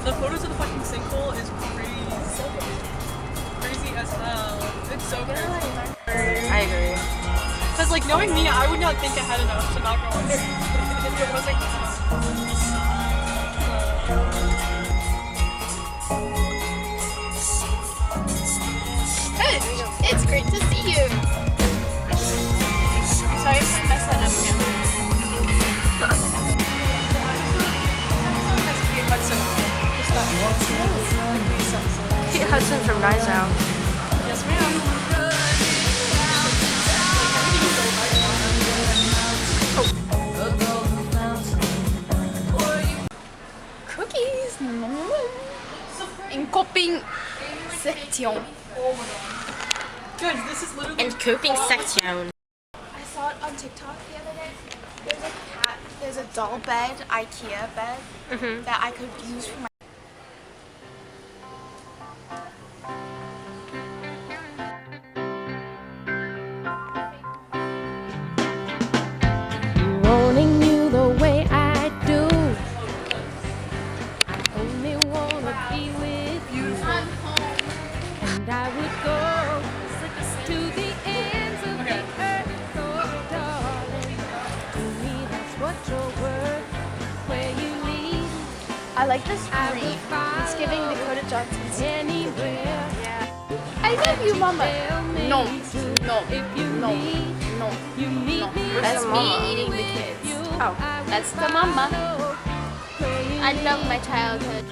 The photos of the fucking sinkhole is crazy. Crazy as hell. It's so crazy. I agree. Because like knowing me, I would not think I had enough to not go under. If it wasn't Hey, it's great to see you. Sorry if I messed that up again. Kate Hudson from Guys Out. Yes, ma'am. Cookies. In coping section. Guys, this is literally. And coping section. I saw it on TikTok the other day. There's a doll bed, IKEA bed, that I could use for my. Wanting you the way I do. I only wanna be with you. And I would go to the ends of the earth, oh darling. To me that's what you're worth. Where you lead, I like this I green. will follow. It's giving Dakota Johnson's. Anywhere. I love you, Mama. No, no, If you no, need, no. you meet me. That's mama? me eating the kids. Oh. That's the mama. I love my childhood.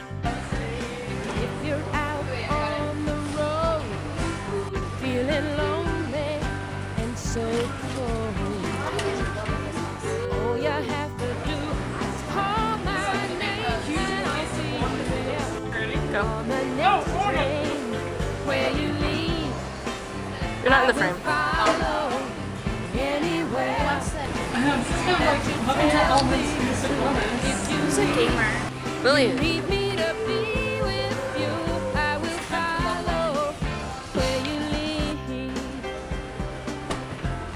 If you're out on the road, feeling lonely and so cold, all you have to do is call my name and I'll see you there. Go. On the next train where you leave, You're not in the frame. follow anywhere. Who's a gamer? Lillian. Lead me to be with you. I will follow where you lead.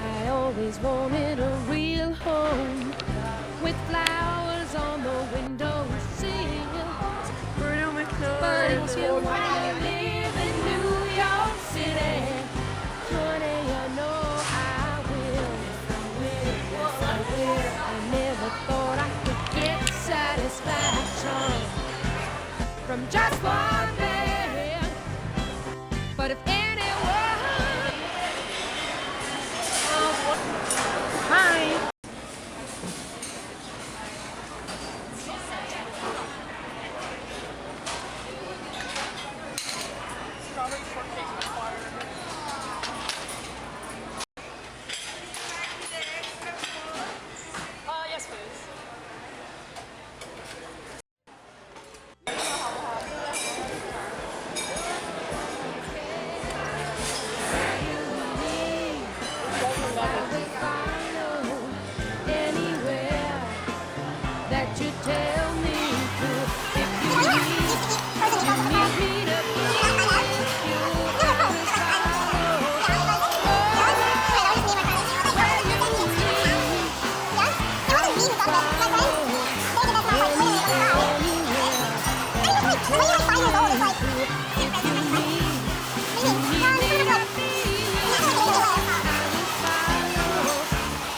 I always wanted a real home with flowers on the windowsill. But until I live in New York City, honey, you know I will. I will. I never thought I could get satisfaction from just one man. But if anyone, Hi. Strawberry shortcake with water. Yes, please. anywhere that you tell me to. If you need me to be with you, I will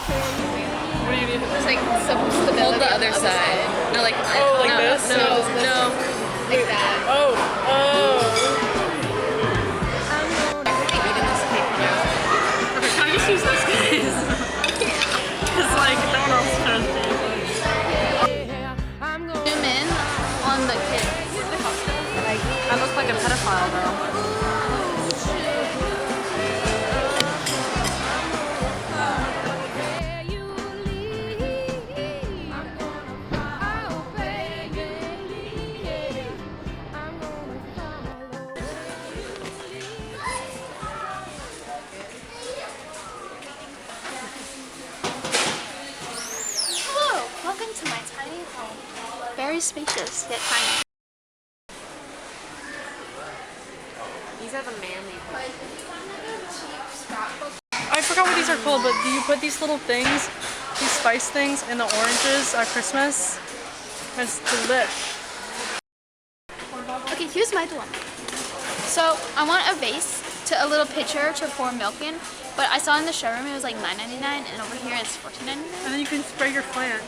What do you need? Just like some stability. Hold the other side. No, like, Oh, like no, this? No. Like that. Oh, oh. Okay, can I just use this, guys? Because, like, no one else can. Zoom in on the kids. I look like a pedophile though. Hello, welcome to my tiny home. Very spacious yet tiny. These are the manly I forgot what these are called, but do you put these little things, these spice things, in the oranges at Christmas? It's delish. Okay, here's my dilemma. So I want a vase to a little pitcher to pour milk in, but I saw in the showroom it was like $9.99, and over here it's $14.99. And then you can spray your plant.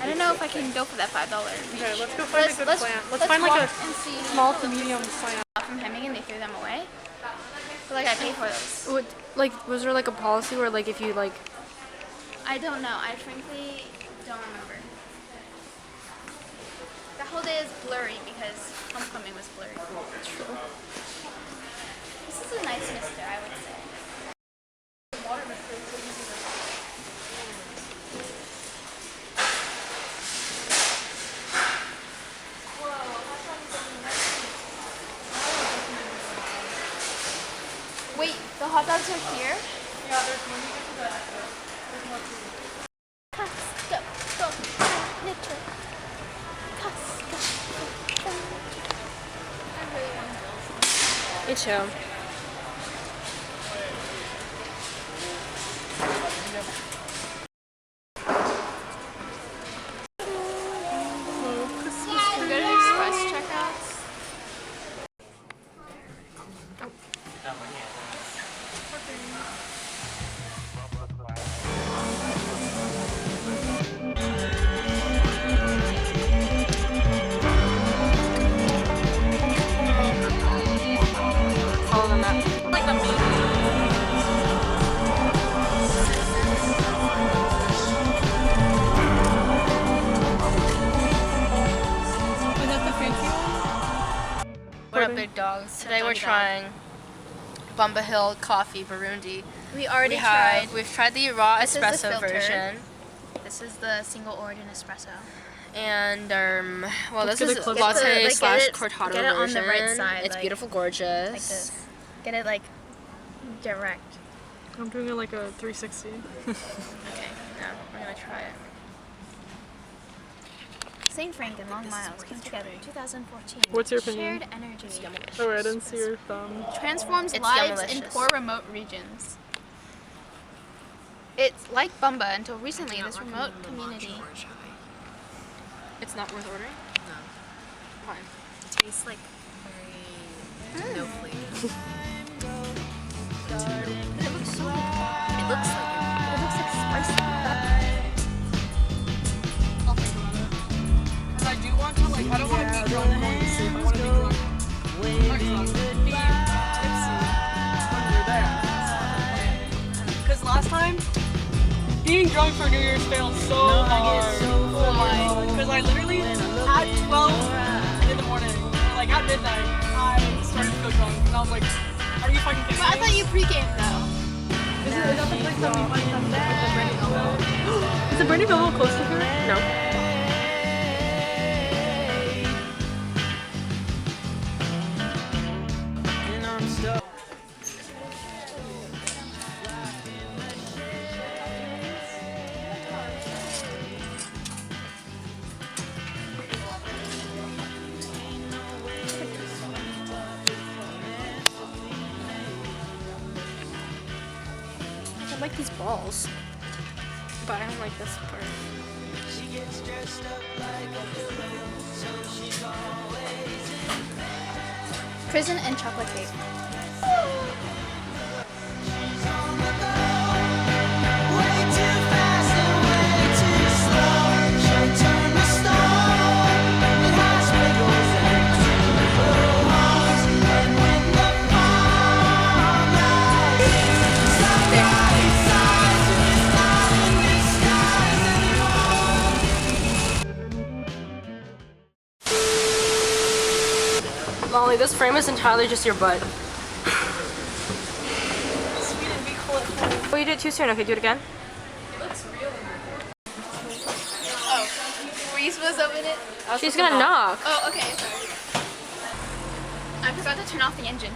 I don't know if I can go for that $5. Okay, let's go find a good plant. Let's find like a small to medium plant. From Hemming and they threw them away. But like I paid for those. What, like, was there like a policy where like if you like? I don't know. I frankly don't remember. The whole day is blurry because homecoming was blurry. True. This is a nice mister, I would say. Wait, the hot dogs are here? Yeah, there's when you get to the exit. There's more to it. Costco, go, furniture. Costco, go, furniture. I really want to go. Me too. Can we go to express checkouts? Follow the map. Like the main. Was that the fancy one? What up, big dogs? Today we're trying Bumba Hill Coffee Burundi. We already tried. We've tried the raw This is the espresso filter. version, This is the single origin espresso. and well, Let's this get is it close. latte Like, slash get it- cortado get it on the version. right side, It's like- beautiful, gorgeous. Like this. Get it like direct. I'm doing it like a 360. Okay, now we're gonna try it. St. Frank and Long Miles came together in 2014. What's your opinion? Shared energy. Oh, I didn't see your thumb. Transforms It's lives in yummalicious. poor remote regions. It's like Bumba until recently. This remote community. It's not worth ordering. Fine. It tastes like very no flavor. It looks so. It looks like It looks like spicy. I'll think about it. Because I do want to, like, I don't want to be drunk going to sleep. I want to be drunk. Not drunk. Be tipsy when we're there. Because last time, being drunk for New Year's failed so hard. Oh my. Because I literally, at 12 in the morning, like at midnight, I started to feel drunk. And I was like, are you fucking kidding me? But I thought you pre-gamed though. Is that the place that we find them there? With the Brandy Melville? Is the Brandy Melville close to here? No. I like these balls, but I don't like this part. Prison and chocolate cake. Molly, this frame is entirely just your butt. Oh, you did it too soon. Okay, do it again. Oh, were you supposed to open it? She's gonna knock. Oh, okay. Sorry. I forgot to turn off the engine.